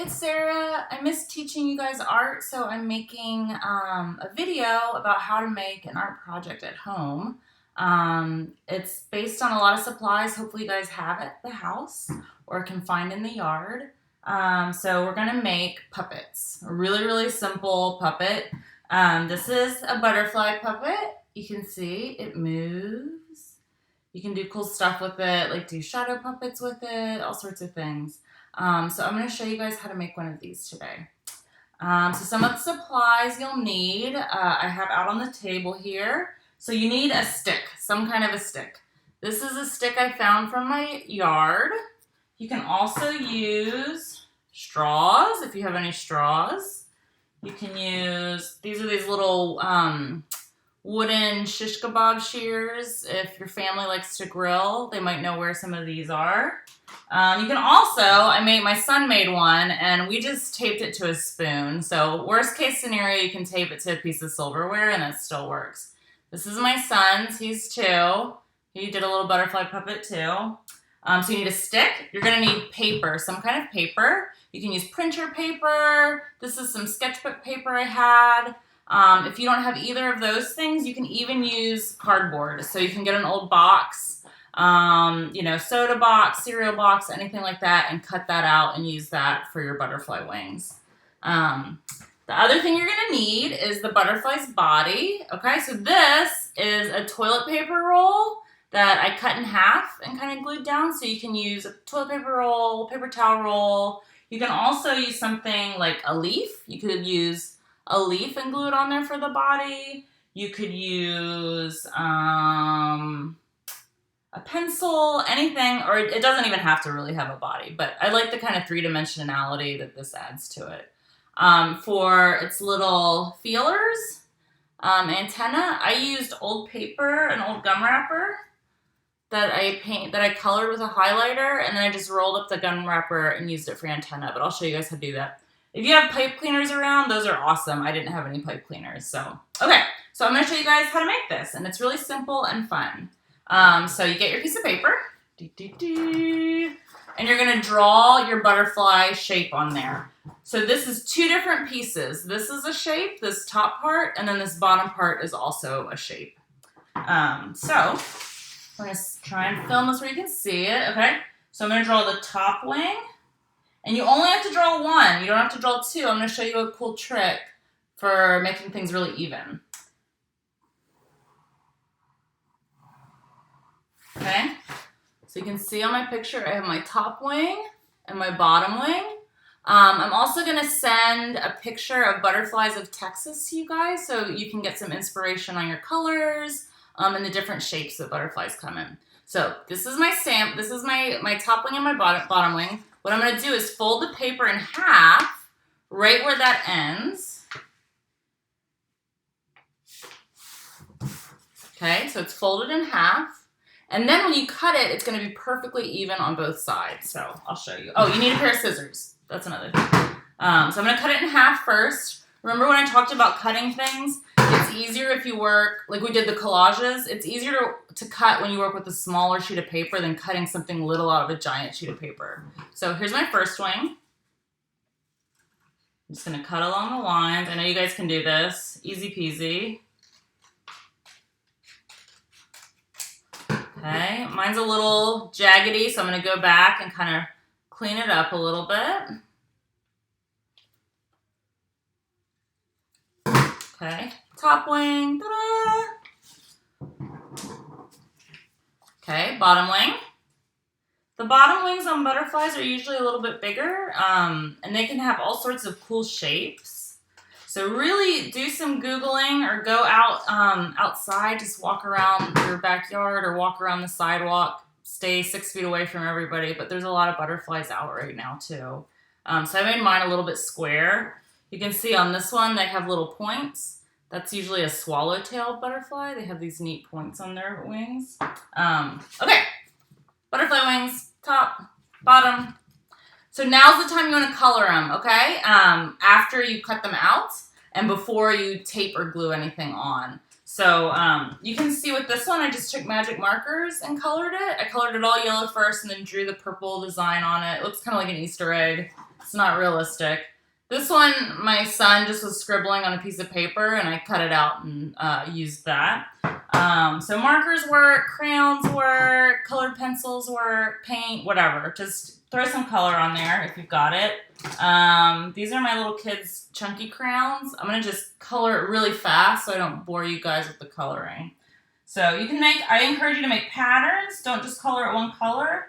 it's Sarah. I miss teaching you guys art, so I'm making a video about how to make an art project at home. It's based on a lot of supplies. Hopefully, you guys have at the house or can find in the yard. So we're gonna make puppets. A really, really simple puppet. This is a butterfly puppet. You can see it moves. You can do cool stuff with it, like do shadow puppets with it, all sorts of things. So I'm going to show you guys how to make one of these today. So some of the supplies you'll need, I have out on the table here. So you need a stick, some kind of a stick. This is a stick I found from my yard. You can also use straws if you have any straws. You can use, these are these little wooden shish kebab shears. If your family likes to grill, they might know where some of these are. You can also, my son made one and we just taped it to a spoon. So worst case scenario, you can tape it to a piece of silverware and it still works. This is my son's, he's 2. He did a little butterfly puppet too. So you need a stick. You're gonna need paper, some kind of paper. You can use printer paper. This is some sketchbook paper I had. If you don't have either of those things, you can even use cardboard. So you can get an old box, soda box, cereal box, anything like that, and cut that out and use that for your butterfly wings. The other thing you're gonna need is the butterfly's body. Okay, so this is a toilet paper roll that I cut in half and kind of glued down. So you can use a toilet paper roll, paper towel roll. You can also use something like a leaf. You could use a leaf and glue it on there for the body. You could use a pencil, anything, or it doesn't even have to really have a body, but I like the kind of 3-dimensionality that this adds to it. For its little feelers, antenna, I used old paper, an old gum wrapper that I colored with a highlighter, and then I just rolled up the gum wrapper and used it for antenna, but I'll show you guys how to do that. If you have pipe cleaners around, those are awesome. I didn't have any pipe cleaners, so. Okay, so I'm gonna show you guys how to make this, and it's really simple and fun. So you get your piece of paper, and you're gonna draw your butterfly shape on there. So this is 2 different pieces. This is a shape, this top part, and then this bottom part is also a shape. So we're gonna try and film this where you can see it, okay? So I'm gonna draw the top wing. And you only have to draw 1. You don't have to draw 2. I'm going to show you a cool trick for making things really even. Okay? So you can see on my picture, I have my top wing and my bottom wing. I'm also going to send a picture of butterflies of Texas to you guys so you can get some inspiration on your colors and the different shapes that butterflies come in. So this is my this is my top wing and my bottom wing. What I'm going to do is fold the paper in half, right where that ends. Okay, so it's folded in half. And then when you cut it, it's going to be perfectly even on both sides. So I'll show you. Oh, you need a pair of scissors. That's another thing. So I'm going to cut it in half first. Remember when I talked about cutting things? It's easier if you work, like we did the collages, it's easier to cut when you work with a smaller sheet of paper than cutting something little out of a giant sheet of paper. So here's my first wing. I'm just going to cut along the lines. I know you guys can do this. Easy peasy. Okay, mine's a little jaggedy, so I'm going to go back and kind of clean it up a little bit. Okay, top wing, ta-da! Okay, bottom wing. The bottom wings on butterflies are usually a little bit bigger, and they can have all sorts of cool shapes. So really do some Googling or go out outside, just walk around your backyard or walk around the sidewalk. Stay 6 feet away from everybody, but there's a lot of butterflies out right now too. So I made mine a little bit square. You can see on this one, they have little points. That's usually a swallowtail butterfly. They have these neat points on their wings. Okay, butterfly wings, top, bottom. So now's the time you want to color them, okay? After you cut them out and before you tape or glue anything on. So you can see with this one, I just took magic markers and colored it. I colored it all yellow first and then drew the purple design on it. It looks kind of like an Easter egg. It's not realistic. This one, my son just was scribbling on a piece of paper, and I cut it out and used that. So markers work, crayons work, colored pencils work, paint, whatever. Just throw some color on there if you've got it. These are my little kids' chunky crayons. I'm going to just color it really fast so I don't bore you guys with the coloring. So you can make, I encourage you to make patterns. Don't just color it one color.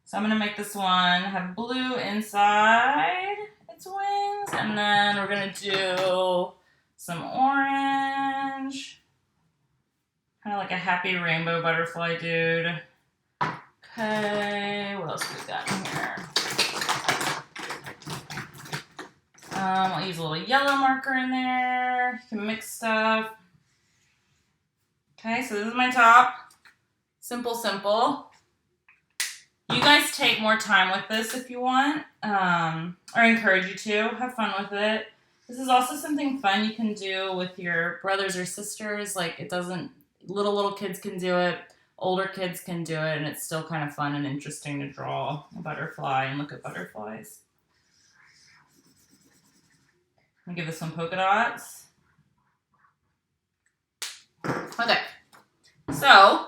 So I'm going to make this one have blue inside its wings. And then we're going to do some orange. Kind of like a happy rainbow butterfly dude. Okay, what else we got in here? I'll use a little yellow marker in there. You can mix stuff. Okay, so this is my top. Simple, simple. You guys take more time with this if you want, or I encourage you to. Have fun with it. This is also something fun you can do with your brothers or sisters. Like, it doesn't, little kids can do it, older kids can do it, and it's still kind of fun and interesting to draw a butterfly and look at butterflies. I'm gonna give this one polka dots. Okay, so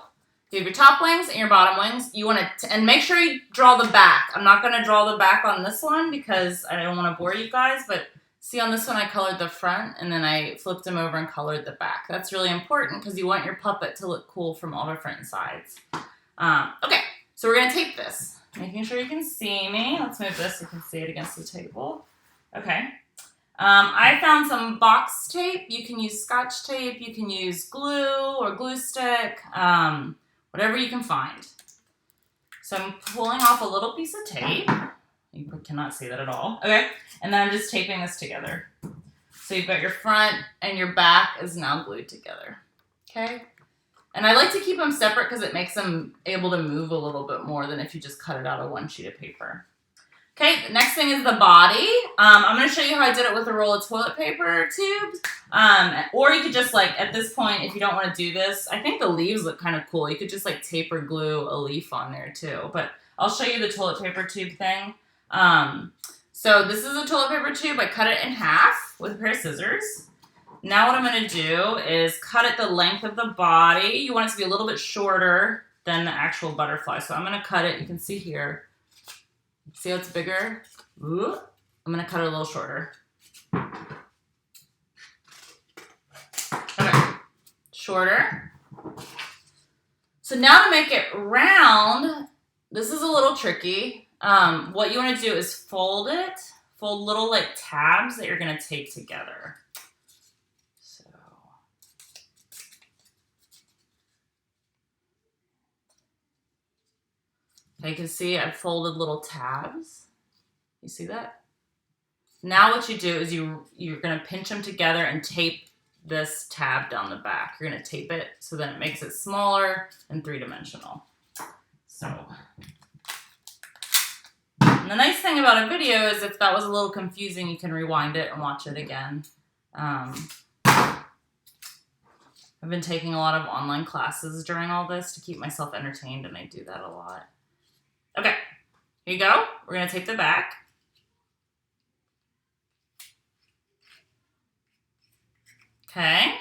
you have your top wings and your bottom wings. You want to, and make sure you draw the back. I'm not going to draw the back on this one because I don't want to bore you guys, but see on this one I colored the front and then I flipped them over and colored the back. That's really important because you want your puppet to look cool from all different sides. Okay, so we're going to tape this. Making sure you can see me. Let's move this so you can see it against the table. Okay. I found some box tape. You can use Scotch tape. You can use glue or glue stick. Whatever you can find. So I'm pulling off a little piece of tape. You cannot see that at all. Okay. And then I'm just taping this together. So you've got your front and your back is now glued together. Okay. And I like to keep them separate because it makes them able to move a little bit more than if you just cut it out of one sheet of paper. Okay, the next thing is the body. I'm going to show you how I did it with a roll of toilet paper tubes. Or you could just, like, at this point, if you don't want to do this, I think the leaves look kind of cool. You could just, like, tape or glue a leaf on there, too. But I'll show you the toilet paper tube thing. So this is a toilet paper tube. I cut it in half with a pair of scissors. Now what I'm going to do is cut it the length of the body. You want it to be a little bit shorter than the actual butterfly. So I'm going to cut it. You can see here. See how it's bigger? Ooh. I'm going to cut it a little shorter. Okay. Shorter. So now to make it round, this is a little tricky. What you want to do is fold it. Fold little like tabs that you're going to tape together. So. You can see I've folded little tabs. You see that? Now what you do is you're going to pinch them together and tape this tab down the back. You're going to tape it so that it makes it smaller and three-dimensional. So, and the nice thing about a video is if that was a little confusing, you can rewind it and watch it again. I've been taking a lot of online classes during all this to keep myself entertained, and I do that a lot. Okay, here you go. We're going to tape the back. Okay.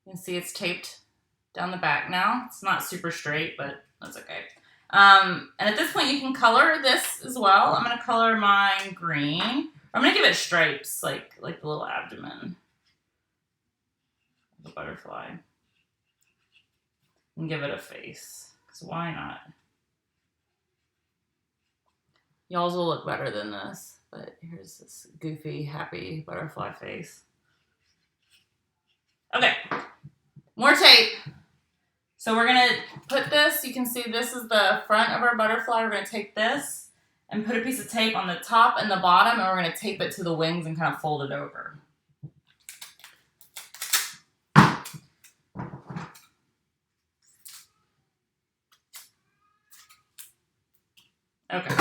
You can see it's taped down the back now. It's not super straight, but that's okay. And at this point, you can color this as well. I'm going to color mine green. I'm going to give it stripes, like the little abdomen of the butterfly. And give it a face, because why not? Y'all's will look better than this, but here's this goofy, happy butterfly face. Okay, more tape. So we're gonna put this, you can see this is the front of our butterfly. We're gonna take this and put a piece of tape on the top and the bottom, and we're gonna tape it to the wings and kind of fold it over. Okay.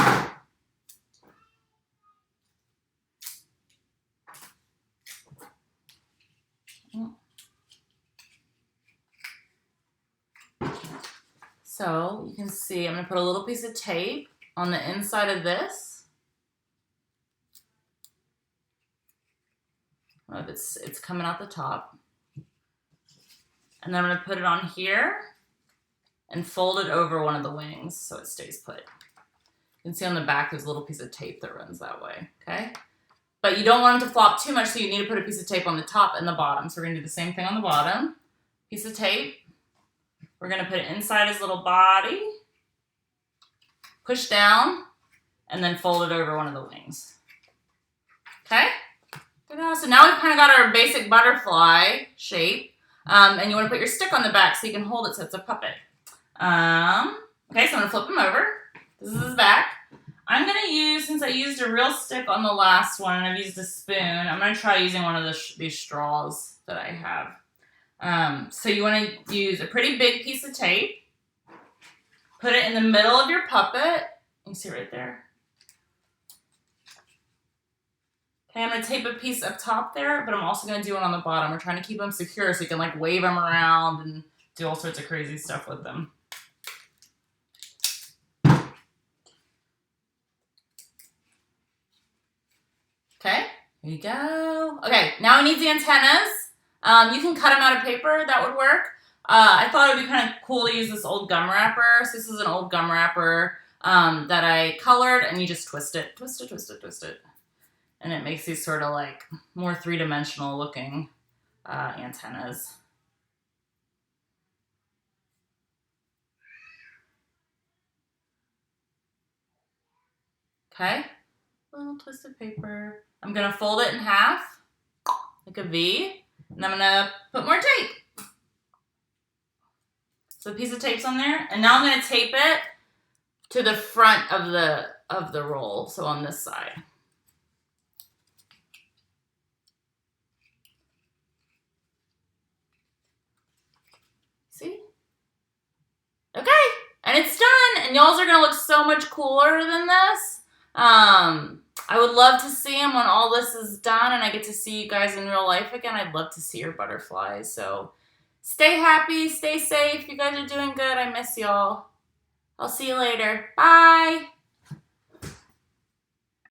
So you can see I'm going to put a little piece of tape on the inside of this. I don't know if it's coming out the top. And then I'm gonna put it on here and fold it over one of the wings so it stays put. You can see on the back there's a little piece of tape that runs that way, okay? But you don't want them to flop too much, so you need to put a piece of tape on the top and the bottom. So we're gonna do the same thing on the bottom. Piece of tape. We're gonna put it inside his little body, push down, and then fold it over one of the wings. Okay? So now we've kind of got our basic butterfly shape. And you want to put your stick on the back so you can hold it so it's a puppet. Okay, so I'm going to flip him over. This is his back. I'm going to use, since I used a real stick on the last one and I've used a spoon, I'm going to try using one of these straws that I have. So you want to use a pretty big piece of tape. Put it in the middle of your puppet. You can see right there. Okay, I'm going to tape a piece up top there, but I'm also going to do one on the bottom. We're trying to keep them secure so you can like wave them around and do all sorts of crazy stuff with them. Okay, here you go. Okay, now we need the antennas. You can cut them out of paper, that would work. I thought it would be kind of cool to use this old gum wrapper. So this is an old gum wrapper that I colored, and you just twist it, twist it, twist it, twist it. And it makes these sort of like more three-dimensional looking antennas. Okay, a little twisted paper. I'm gonna fold it in half, like a V, and I'm gonna put more tape. So a piece of tape's on there, and now I'm gonna tape it to the front of the roll, so on this side. See? Okay, and it's done, and y'all's are gonna look so much cooler than this. I would love to see them when all this is done and I get to see you guys in real life again. I'd love to see your butterflies. So stay happy, stay safe. You guys are doing good. I miss y'all. I'll see you later. Bye.